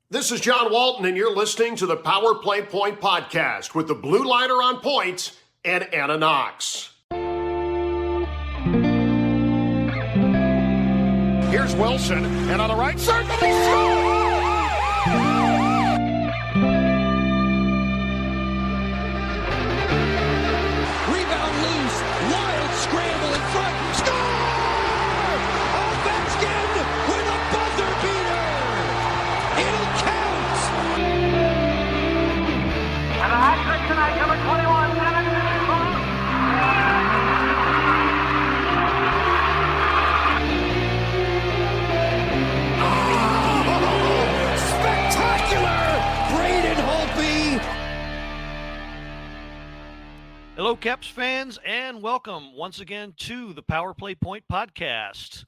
This is John Walton, and you're listening to the Power Play Point podcast with the Blue Liner on point and Anna Knox. Here's Wilson, and on the right circle, he scores! Rebound loose, wild scramble in front, score! Ovechkin with a buzzer beater! It'll count! And a hat trick tonight, number 21, Spectacular! Braden Holtby! Hello, Caps fans, and welcome once again to the Power Play Point podcast.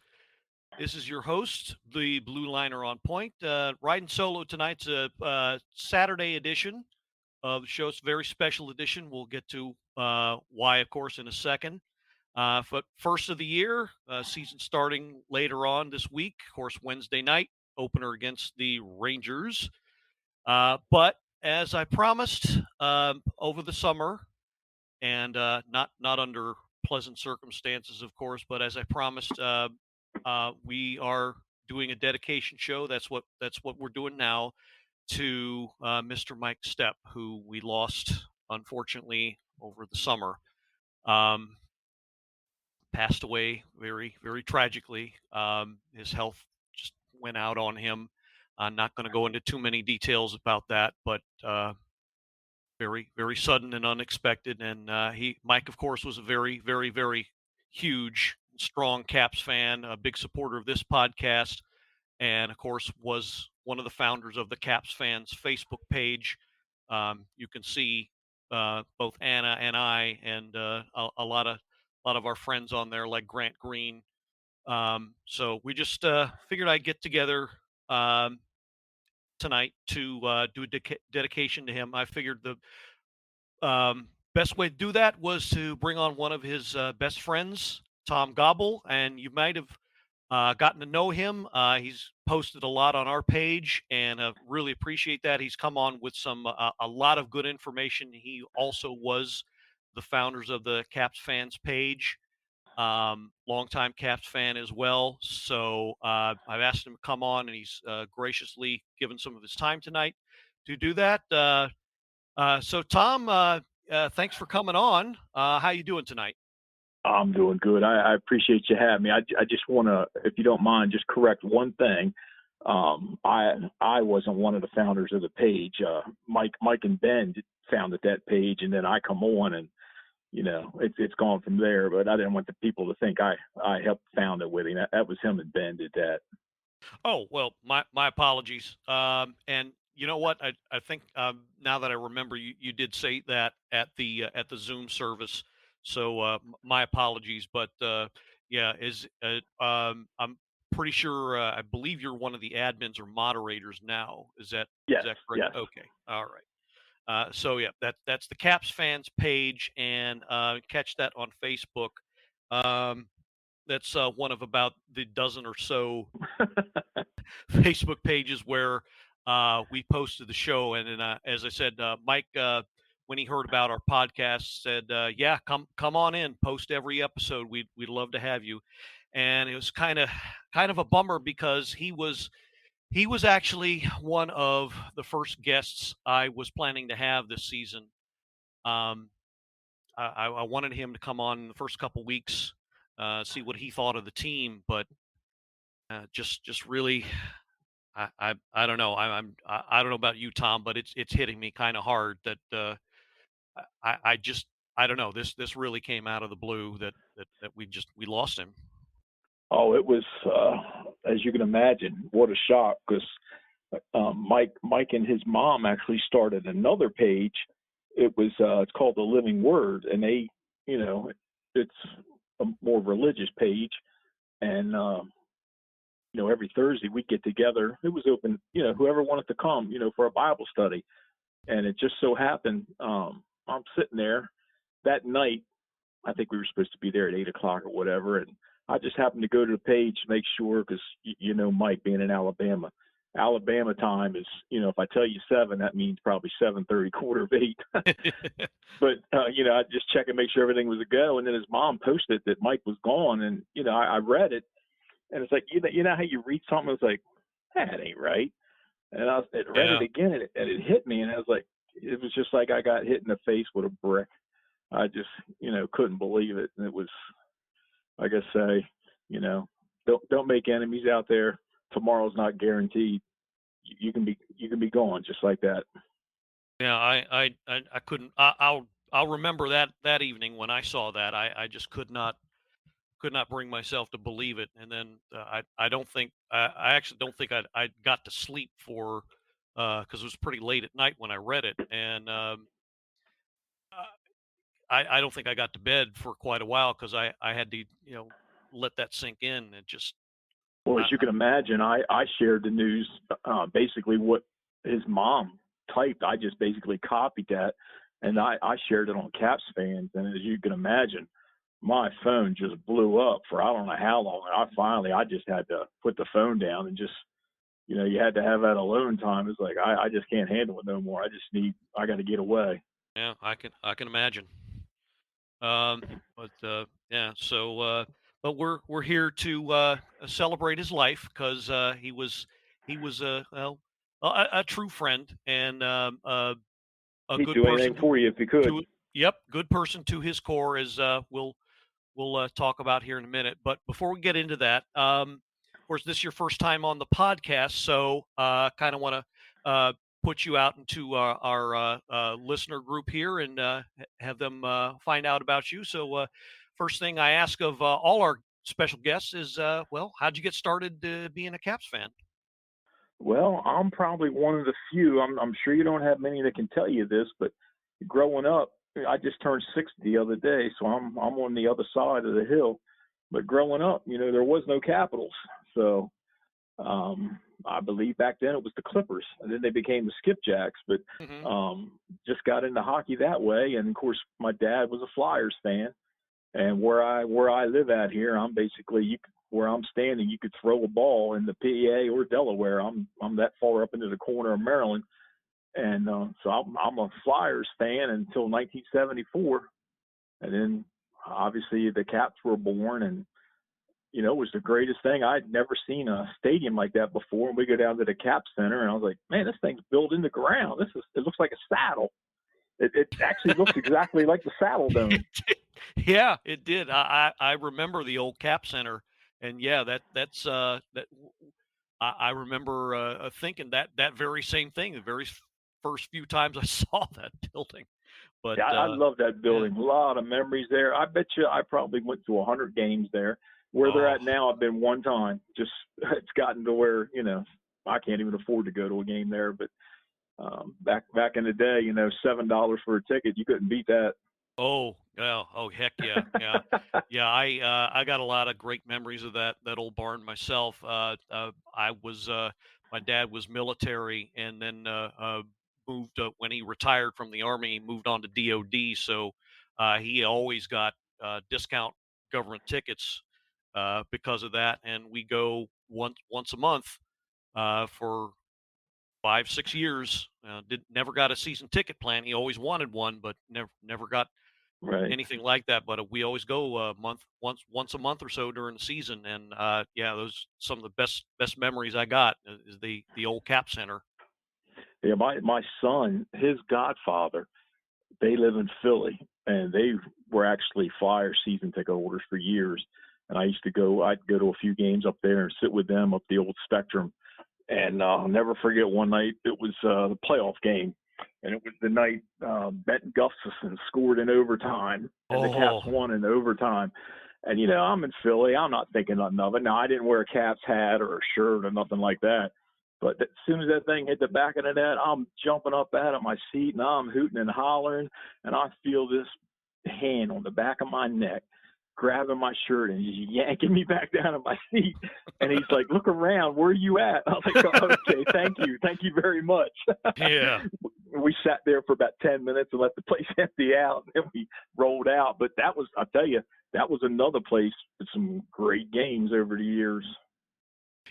This is your host, the Blue Liner on Point, riding solo tonight's a Saturday edition of the show. It's a very special edition. We'll get to why, of course, in a second. But first of the year, season starting later on this week. Of course, Wednesday night, opener against the Rangers. But as I promised over the summer, and not under pleasant circumstances, of course, but as I promised, we are doing a dedication show. That's what we're doing now to Mr. Mike Stepp, who we lost, unfortunately, over the summer. Passed away very, very tragically. His health just went out on him. I'm not going to go into too many details about that, but very, very sudden and unexpected. And Mike, of course, was a very, very, very huge, strong Caps fan, a big supporter of this podcast, and of course was one of the founders of the Caps Fans Facebook page. You can see both Anna and I and a lot of our friends on there, like Grant Green. So we just figured I'd get together tonight to do a dedication to him. I figured the best way to do that was to bring on one of his best friends, Thom Gobble, and you might have gotten to know him. He's posted a lot on our page, and really appreciate that. He's come on with a lot of good information. He also was the founders of the Caps Fans page. Longtime Caps fan as well. So I've asked him to come on, and he's graciously given some of his time tonight to do that. So Thom, thanks for coming on. How you doing tonight? I'm doing good. I appreciate you having me. I just want to, if you don't mind, just correct one thing. I wasn't one of the founders of the page. Mike and Ben founded that page, and then I come on, and it's gone from there. But I didn't want the people to think I helped found it with him. That was him and Ben did that. Oh, well, my apologies. And you know what? I think now that I remember, you did say that at the Zoom service. So my apologies. But yeah, I'm pretty sure. I believe you're one of the admins or moderators now. Is that Yes, is that correct? yes. Okay. All right. So yeah, that's the Caps Fans page, and catch that on Facebook. That's one of about the dozen or so Facebook pages where we posted the show. And then, as I said, Mike, when he heard about our podcast, said, "Yeah, come on in, post every episode. We'd love to have you." And it was kind of a bummer because he was actually one of the first guests I was planning to have this season. I wanted him to come on in the first couple weeks, see what he thought of the team, but just really, I don't know. I don't know about you, Thom, but it's hitting me kind of hard that I don't know. This really came out of the blue that we lost him. Oh, it was, as you can imagine, what a shock, because Mike and his mom actually started another page. It's called The Living Word, and they, it's a more religious page, and every Thursday we get together. It was open, whoever wanted to come, for a Bible study, and it just so happened I'm sitting there that night. I think we were supposed to be there at 8:00 or whatever, and I just happened to go to the page to make sure, because Mike being in Alabama, Alabama time is, if I tell you 7, that means probably 7:30, quarter of 8. But, I just check and make sure everything was a go. And then his mom posted that Mike was gone. And, I read it. And it's like, how you read something, it's like, that ain't right. And I read it again, and it hit me. And I was like, it was just like I got hit in the face with a brick. I just, couldn't believe it. And it was, like I say, don't make enemies out there. Tomorrow's not guaranteed. You can be gone just like that. Yeah, I couldn't. I'll remember that evening when I saw that. I just could not bring myself to believe it. And then I don't think I actually don't think I got to sleep for because it was pretty late at night when I read it, and I don't think I got to bed for quite a while because I had to let that sink in. It just Well, as you can imagine, I shared the news, basically what his mom typed. I just basically copied that, and I shared it on Caps fans. And as you can imagine, my phone just blew up for I don't know how long. And I just had to put the phone down and just, you had to have that alone time. It's like, I just can't handle it no more. I got to get away. yeah, I can imagine. But yeah, so but we're here to celebrate his life because he was well a true friend and a He'd good do anything person for you if he could. yep, good person to his core, as we'll talk about here in a minute. But before we get into that, of course, this is your first time on the podcast, so kind of want to put you out into our listener group here and have them find out about you. So, first thing I ask of all our special guests is, well, how'd you get started being a Caps fan? Well, I'm probably one of the few. I'm sure you don't have many that can tell you this, but growing up, I just turned 60 the other day, so I'm on the other side of the hill. But growing up, there was no Capitals, so I believe back then it was the Clippers, and then they became the Skipjacks. But just got into hockey that way, and of course, my dad was a Flyers fan, and where I live at here, I'm basically where I'm standing, you could throw a ball in the PA or Delaware. I'm that far up into the corner of Maryland. And so I'm a Flyers fan until 1974. And then obviously the Caps were born, and, it was the greatest thing. I'd never seen a stadium like that before. And we go down to the Caps Center, and I was like, man, this thing's built in the ground. It looks like a saddle. It actually looks exactly like the Saddle Dome. Yeah, it did. I remember the old Cap Center. And yeah, that's that. I remember thinking that very same thing the very first few times I saw that building. But yeah, I love that building. Yeah. A lot of memories there. I bet you I probably went to 100 games there. Where they're at now, I've been one time. Just it's gotten to where I can't even afford to go to a game there. But back in the day, $7 for a ticket, you couldn't beat that. Oh, yeah. Oh, heck yeah. Yeah. Yeah. I got a lot of great memories of that old barn myself. I was, my dad was military and then, moved when he retired from the Army, he moved on to DOD. So, he always got, discount government tickets, because of that. And we go once a month, for 5-6 years. Never got a season ticket plan. He always wanted one, but never got anything like that. But we always go once a month or so during the season. And yeah, those some of the best memories I got is the old Cap Center. Yeah, my son, his godfather, they live in Philly, and they were actually Flyer season ticket holders for years. And I'd go to a few games up there and sit with them up the old Spectrum. And I'll never forget one night, it was the playoff game. And it was the night Benton Gustafson scored in overtime, and the Caps won in overtime. And, I'm in Philly. I'm not thinking nothing of it. Now, I didn't wear a Caps hat or a shirt or nothing like that. But as soon as that thing hit the back of the net, I'm jumping up out of my seat, and I'm hooting and hollering. And I feel this hand on the back of my neck grabbing my shirt and he's yanking me back down in my seat. And he's like, look around, where are you at? I was like, oh, okay, thank you very much. Yeah. We sat there for about 10 minutes and let the place empty out, and then we rolled out. But I'll tell you, that was another place with some great games over the years.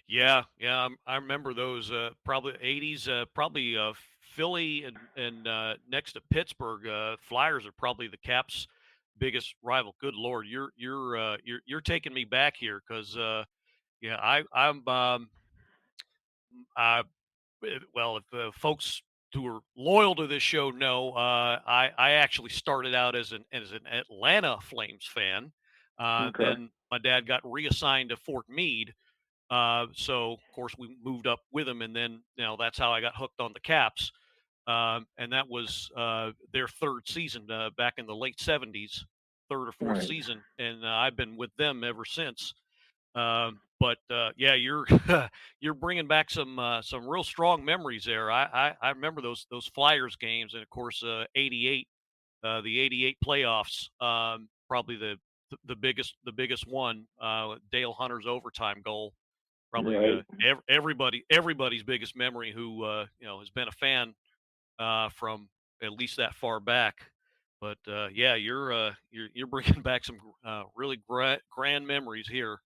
Yeah, yeah, I remember those, probably '80s, probably, Philly and next to Pittsburgh, Flyers are probably the Caps' biggest rival. Good lord, you're taking me back here because yeah, I well, if folks who are loyal to this show know, I actually started out as an Atlanta Flames fan. Okay. Then my dad got reassigned to Fort Meade, so of course we moved up with him, and then that's how I got hooked on the Caps. And that was their third season back in the late '70s, third or fourth Right. season, and I've been with them ever since. But yeah, you're you're bringing back some real strong memories there. I remember those Flyers games, and of course '88, the '88 playoffs. Probably the biggest one, Dale Hunter's overtime goal. Probably Right. everybody's biggest memory who has been a fan from at least that far back. But yeah, you're bringing back some really grand memories here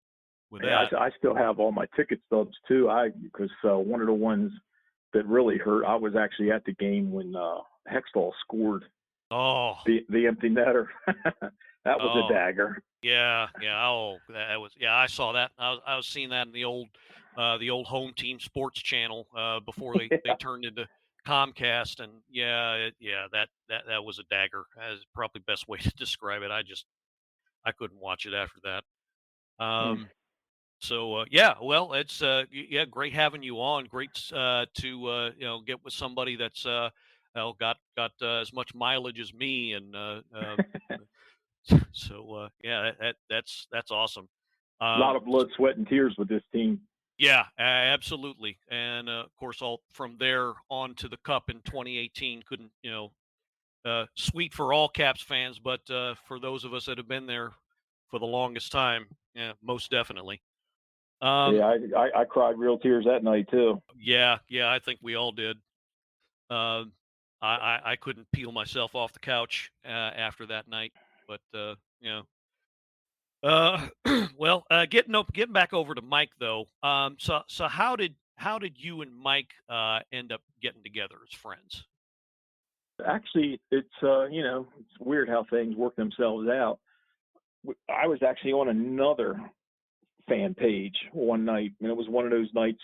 with Yeah, that. I still have all my ticket stubs too. Because one of the ones that really hurt, I was actually at the game when Hextall scored Oh, the empty netter. That was a oh, dagger. yeah, yeah. Oh, that was yeah. I saw that. I was seeing that in the old home team sports channel before they Yeah. turned into Comcast, and yeah, that was a dagger. That is probably the best way to describe it. I couldn't watch it after that. Mm. Um, So yeah, well, it's yeah, great having you on. Great to get with somebody that's got as much mileage as me, and so yeah, that's awesome. A lot of S- blood, sweat, and tears with this team. yeah, absolutely, and of course, all from there on to the Cup in 2018. Couldn't sweet for all Caps fans, but for those of us that have been there for the longest time, yeah, most definitely. Um, Yeah, I cried real tears that night too. Yeah, yeah, I think we all did. Um, I couldn't peel myself off the couch after that night, but well, getting back over to Mike though. So how did you and Mike end up getting together as friends? Actually, it's weird how things work themselves out. I was actually on another fan page one night, and it was one of those nights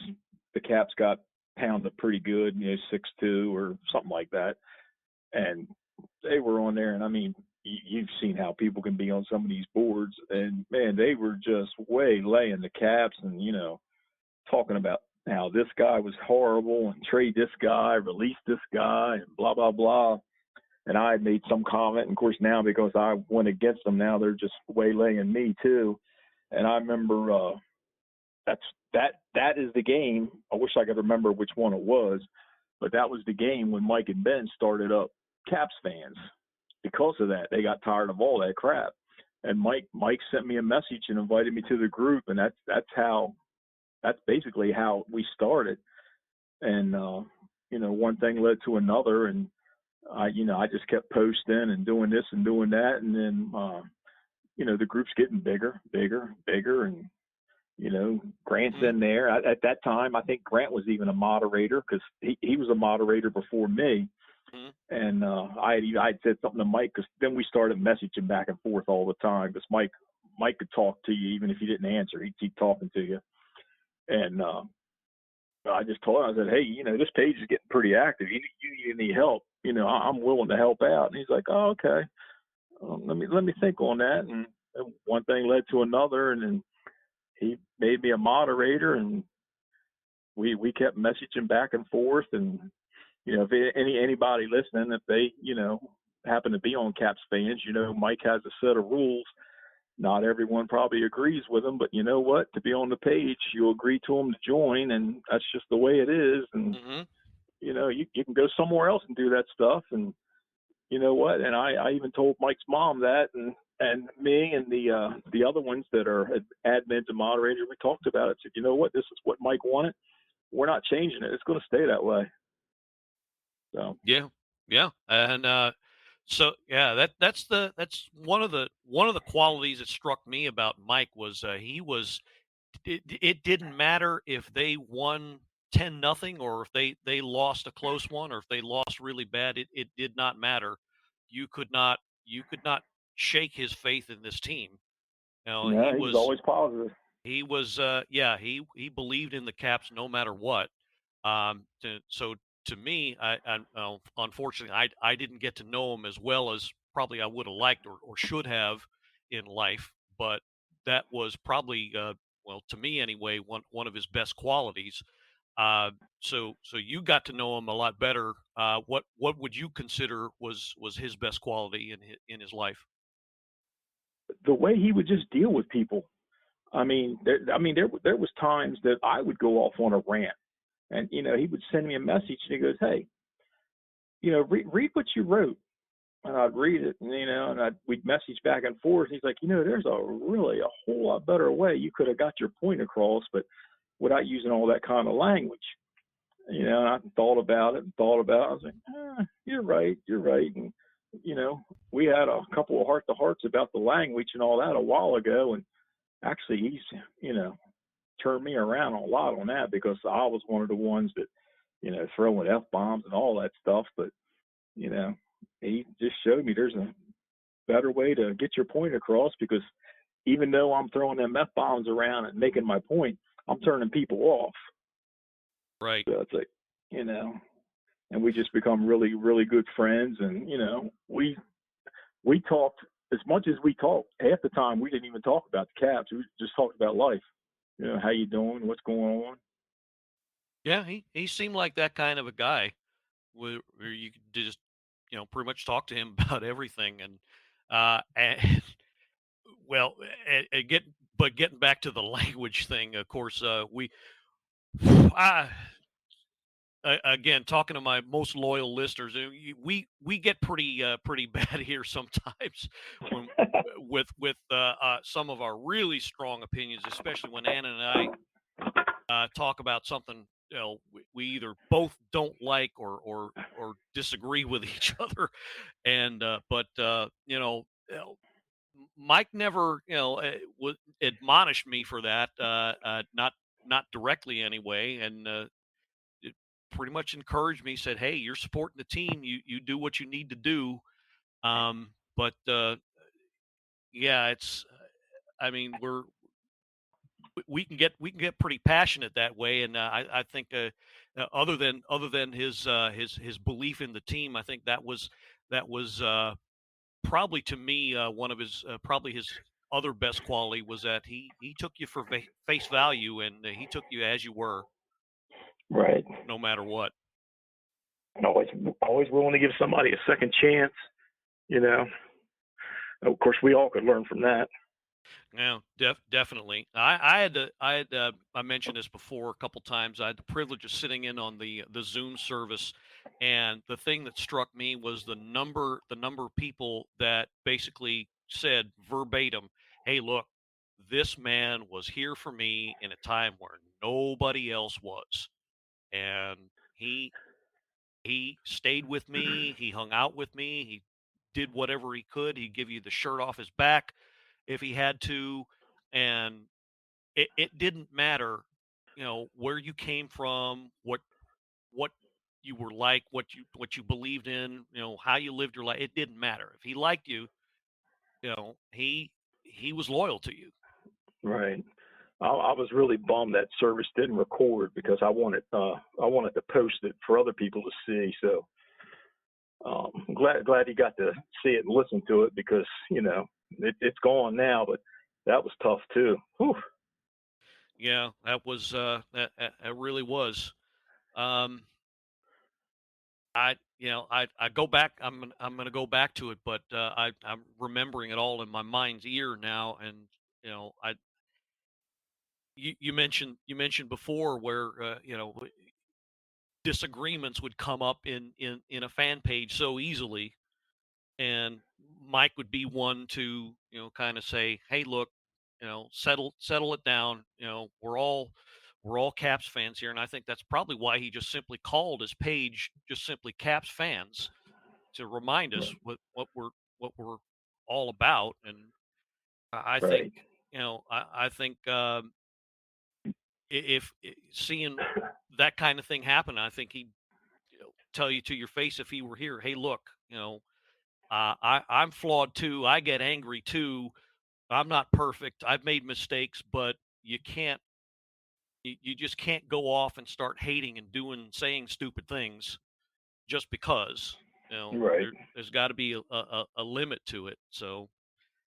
the Caps got pounded pretty good, 6-2 or something like that, and they were on there, and I mean, you've seen how people can be on some of these boards, and man, they were just way laying the Caps, and talking about how this guy was horrible and trade this guy, release this guy, and blah blah blah. And I made some comment, and of course now because I went against them, now they're just waylaying me too. And I remember that's that is the game. I wish I could remember which one it was, but that was the game when Mike and Ben started up Caps fans. Because of that, they got tired of all that crap. And Mike sent me a message and invited me to the group, and that's basically how we started. And one thing led to another, and I just kept posting and doing this and doing that, and then the group's getting bigger, bigger, bigger, and Grant's Mhm, in there. At that time, I think Grant was even a moderator because he was a moderator before me. mhm, And I had said something to Mike because then we started messaging back and forth all the time because Mike could talk to you even if you didn't answer. He'd keep talking to you. And I just told him, I said, hey, this page is getting pretty active. You need help. I'm willing to help out. And he's like, oh, okay. Let me think on that. And one thing led to another, and then he made me a moderator, and we kept messaging back and forth. And if anybody listening, if they happen to be on Caps fans, Mike has a set of rules. Not everyone probably agrees with them, but you know what? To be on the page, you agree to them to join, and that's just the way it is. And mhm, you can go somewhere else and do that stuff. And you know what? And I even told Mike's mom that, and me and the other ones that are admins and moderators, we talked about it. Said, you know what? This is what Mike wanted. We're not changing it. It's going to stay that way. So yeah, yeah, and so yeah, that's one of the qualities that struck me about Mike was he was it didn't matter if they won 10-0 or if they lost a close one or if they lost really bad. It did not matter. You could not shake his faith in this team. Yeah, he was always positive. He was, yeah, he believed in the Caps no matter what. So to me, unfortunately, I didn't get to know him as well as probably I would have liked or should have in life. But that was probably, well, to me anyway, one of his best qualities. So you got to know him a lot better. What would you consider was his best quality in his life? The way he would just deal with people. There was times that I would go off on a rant, and he would send me a message, and he goes, "Hey, read what you wrote," and I'd read it, and we'd message back and forth. He's like, there's a whole lot better way you could have got your point across, but without using all that kind of language. And I thought about it and thought about it. I was like, you're right. And, we had a couple of heart-to-hearts about the language and all that a while ago. And actually, he's, turned me around a lot on that because I was one of the ones that, throwing F-bombs and all that stuff. But, he just showed me there's a better way to get your point across because even though I'm throwing them F-bombs around and making my point, I'm turning people off. Right. So it's like, and we just become really, really good friends. And, we talked as much as we talked. Half the time we didn't even talk about the Caps. We just talked about life. How you doing? What's going on? Yeah, he seemed like that kind of a guy where you could just pretty much talk to him about everything. And well, getting back to the language thing, of course, I again, talking to my most loyal listeners, we get pretty bad here sometimes when with some of our really strong opinions, especially when Anna and I talk about something we either both don't like or disagree with each other. And but Mike never would admonish me for that, not directly anyway. And it pretty much encouraged me, said, "Hey, you're supporting the team. You do what you need to do." But yeah, it's. I mean, we can get pretty passionate that way, and I think other than his belief in the team, I think that was probably to me one of his probably his other best quality was that he took you for face value, and he took you as you were, Right. no matter what. Always willing to give somebody a second chance. Of course, we all could learn from that. Yeah, definitely. I mentioned this before a couple times. I had the privilege of sitting in on the Zoom service, and the thing that struck me was the number of people that basically said verbatim, "Hey, look, this man was here for me in a time where nobody else was, and he stayed with me, he hung out with me, he did whatever he could. He'd give you the shirt off his back if he had to, and it didn't matter, where you came from, what you were like, what you believed in, how you lived your life. It didn't matter. If he liked you, he was loyal to you. Right. I was really bummed that service didn't record because I wanted to post it for other people to see. So I'm glad you got to see it and listen to it because it's gone now, but that was tough too. Whew. Yeah, that was that really was. Um, I go back. I'm gonna go back to it, but I'm remembering it all in my mind's ear now. And I you mentioned before where disagreements would come up in a fan page so easily, and Mike would be one to kind of say, "Hey, look, settle it down. We're all Caps fans here," and I think that's probably why he just simply called his page just simply Caps fans to remind us what we're all about. And I think Right. I think if seeing that kind of thing happen, I think he'd tell you to your face if he were here. Hey, look, I'm flawed too. I get angry too. I'm not perfect. I've made mistakes, but you can't. You just can't go off and start hating and saying stupid things just because. Right. There's got to be a limit to it. So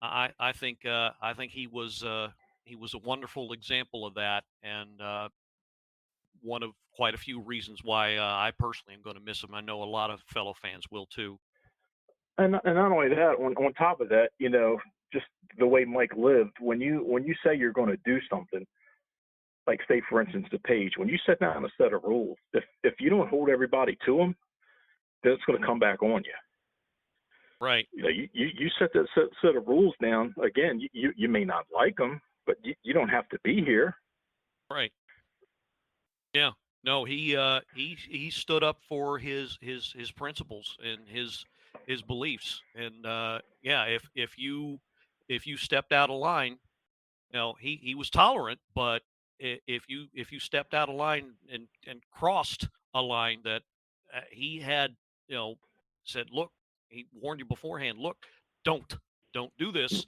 I think he was a wonderful example of that, and one of quite a few reasons why I personally am going to miss him. I know a lot of fellow fans will too. And not only that, on top of that, just the way Mike lived. When you say you're going to do something, like say for instance the page, when you set down a set of rules, if you don't hold everybody to them, then it's going to come back on you. Right. You set that set of rules down. Again, you may not like them, but you don't have to be here. Right. Yeah. No, he stood up for his principles and his beliefs. And yeah, if you stepped out of line, he was tolerant, but if you stepped out of line and crossed a line that he had, said, look, he warned you beforehand, look, don't do this.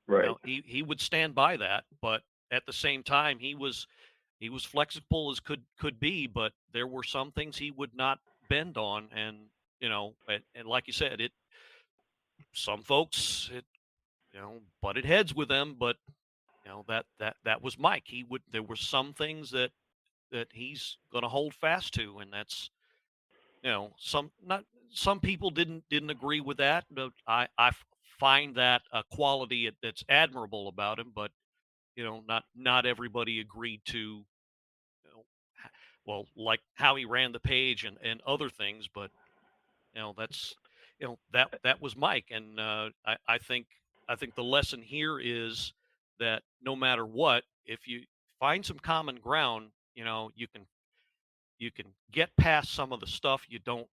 Right. He would stand by that, but at the same time, he was flexible as could be, but there were some things he would not bend on, and and like you said, some folks butted heads with them, but that was Mike. There were some things that he's going to hold fast to, and that's some people didn't agree with that, but I find that a quality that's admirable about him, but not everybody agreed to, well, like how he ran the page and other things, but that's that was Mike, and I think the lesson here is that no matter what, if you find some common ground, you can get past some of the stuff you don't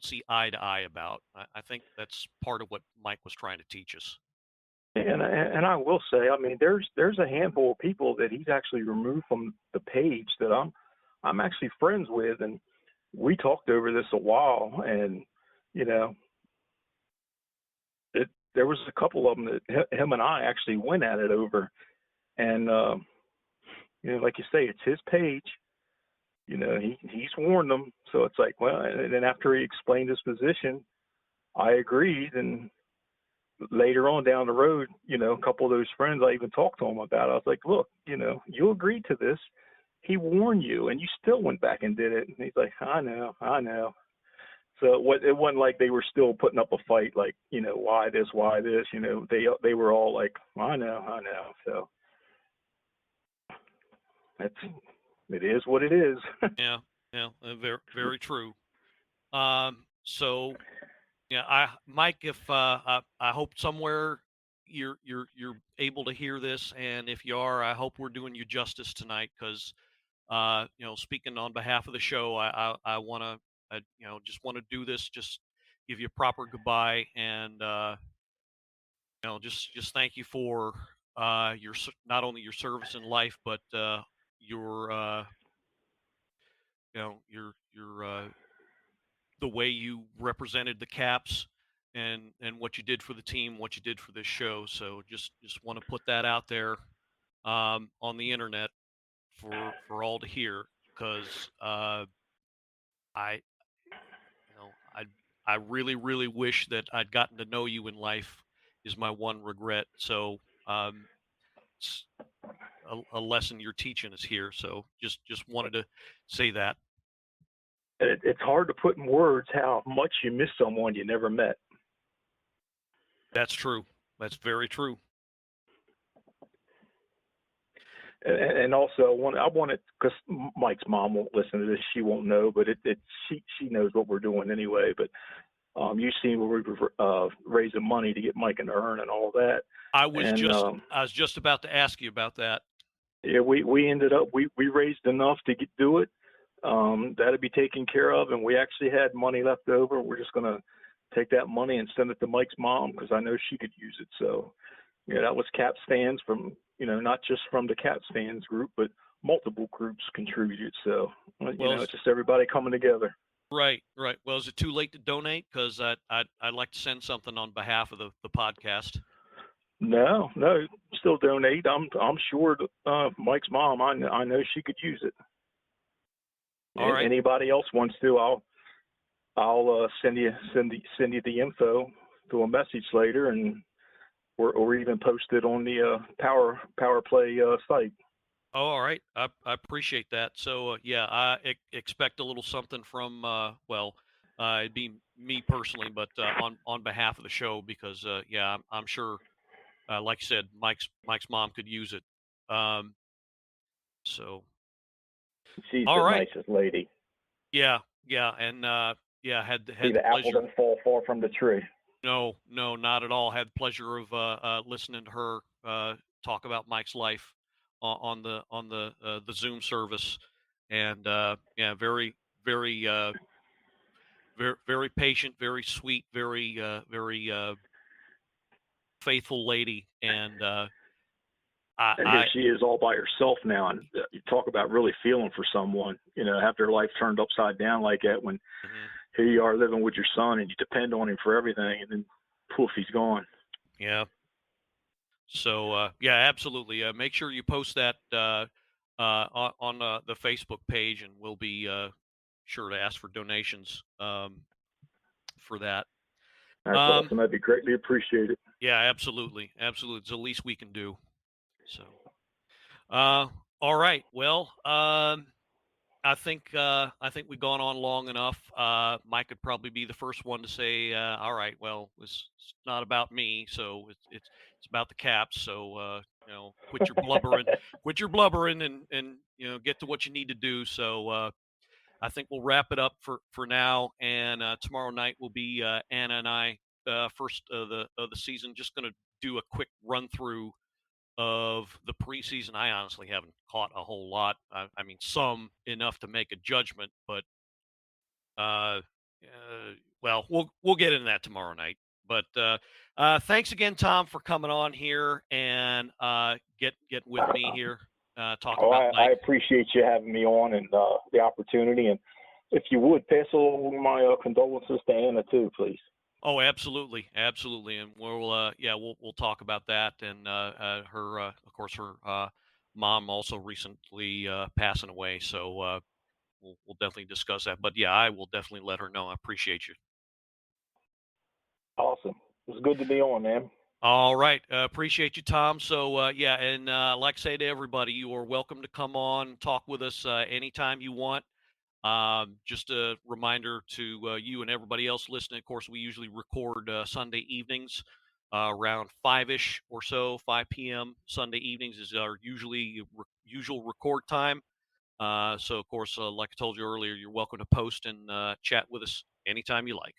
see eye to eye about. I think that's part of what Mike was trying to teach us. And I will say, I mean, there's a handful of people that he's actually removed from the page that I'm actually friends with, and we talked over this a while, and there was a couple of them that him and I actually went at it over, and like you say, it's his page. He's warned them, so it's like, well, and then after he explained his position, I agreed, and later on down the road, a couple of those friends I even talked to him about. I was like, look, you agreed to this. He warned you, and you still went back and did it. And he's like, I know. So it wasn't like they were still putting up a fight, like, why this? They were all like, I know. So it is what it is. Yeah, very very true. So yeah, Mike, if I hope somewhere you're able to hear this, and if you are, I hope we're doing you justice tonight, because speaking on behalf of the show, I want to just want to do this, just give you a proper goodbye, and just thank you for your not only your service in life, but your your the way you represented the Caps, and what you did for the team, what you did for this show. So just want to put that out there on the internet for all to hear, because I I really really wish that I'd gotten to know you in life, is my one regret. So it's a lesson you're teaching us here. So just wanted to say that. It's hard to put in words how much you miss someone you never met. That's true. That's very true. And also, I wanted, because Mike's mom won't listen to this, she won't know, but she knows what we're doing anyway. But you've seen where we were raising money to get Mike and Ern and all that. I was just about to ask you about that. Yeah, we ended up we raised enough to do it. That'd be taken care of, and we actually had money left over. We're just gonna take that money and send it to Mike's mom, because I know she could use it. So that was Caps fans from, not just from the Caps fans group, but multiple groups contributed. So, Well, it's just everybody coming together. right. Well, is it too late to donate? Because I'd like to send something on behalf of the podcast. No, still donate. I'm sure Mike's mom, I know she could use it. All right. Anybody else wants to, I'll send you the info through a message later, and or even post it on the Power Play site. Oh, all right. I appreciate that. So yeah, I expect a little something from it'd be me personally, but on behalf of the show, because yeah, I'm sure, like you said, Mike's mom could use it. So She's all the right. nicest lady. Yeah, and yeah, had See, the the apple pleasure. doesn't fall far from the tree. No, not at all. Had the pleasure of listening to her talk about Mike's life on the Zoom service, and yeah, very patient, very sweet, very faithful lady, and And here I she is all by herself now. And you talk about really feeling for someone, have their life turned upside down like that, when mhm. here you are living with your son and you depend on him for everything, and then poof, he's gone. Yeah. So yeah, absolutely. Make sure you post that on the Facebook page, and we'll be sure to ask for donations for that. That's awesome. That'd be greatly appreciated. Yeah, absolutely. It's the least we can do. So, all right. Well, I think we've gone on long enough. Mike could probably be the first one to say, "All right, well, it's not about me, so it's about the Caps. So quit your blubbering, and get to what you need to do." So I think we'll wrap it up for now. And tomorrow night will be Anna and I first of the season. Just going to do a quick run through of the preseason. I honestly haven't caught a whole lot. I mean, some enough to make a judgment, but uh, well, we'll get into that tomorrow night. But thanks again, Thom, for coming on here and get with me here. Talk about I Mike. appreciate you having me on, and the opportunity. And if you would, pass along my condolences to Anna too, please. Oh, absolutely, and we'll talk about that, and her of course her mom also recently passing away, so we'll definitely discuss that. But yeah, I will definitely let her know. I appreciate you. Awesome. It was good to be on, man. All right, appreciate you, Thom. So yeah, and like I say to everybody, you are welcome to come on, talk with us anytime you want. Just a reminder to you and everybody else listening. Of course, we usually record Sunday evenings around 5-ish or so, 5 p.m. Sunday evenings is our usual record time. So, of course, like I told you earlier, you're welcome to post and chat with us anytime you like.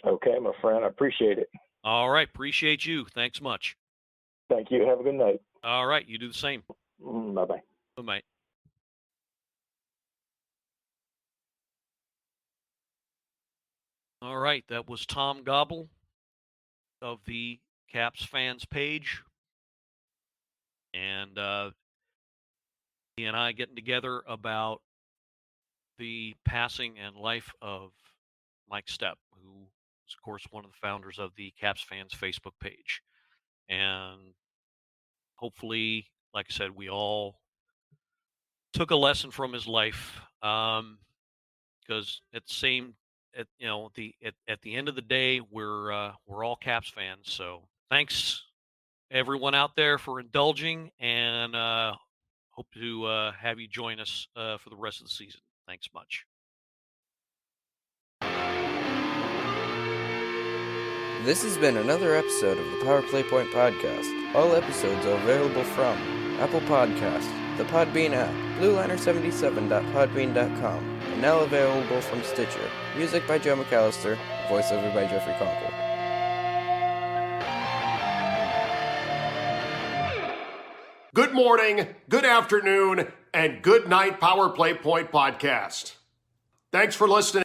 Okay, my friend. I appreciate it. All right. Appreciate you. Thanks much. Thank you. Have a good night. All right. You do the same. Bye-bye. Bye-bye. All right, that was Thom Gobble of the Caps fans page, and he and I getting together about the passing and life of Mike Stepp, who is, of course, one of the founders of the Caps fans Facebook page. And hopefully, like I said, we all took a lesson from his life, because at the end of the day, we're all Caps fans. So thanks everyone out there for indulging, and hope to have you join us for the rest of the season. Thanks much. This has been another episode of the Power Play Point podcast. All episodes are available from Apple Podcasts, the Podbean app, blueliner77.podbean.com, and now available from Stitcher. Music by Joe McAllister, voiceover by Jeffrey Conkle. Good morning, good afternoon, and good night, Power Play Point podcast. Thanks for listening.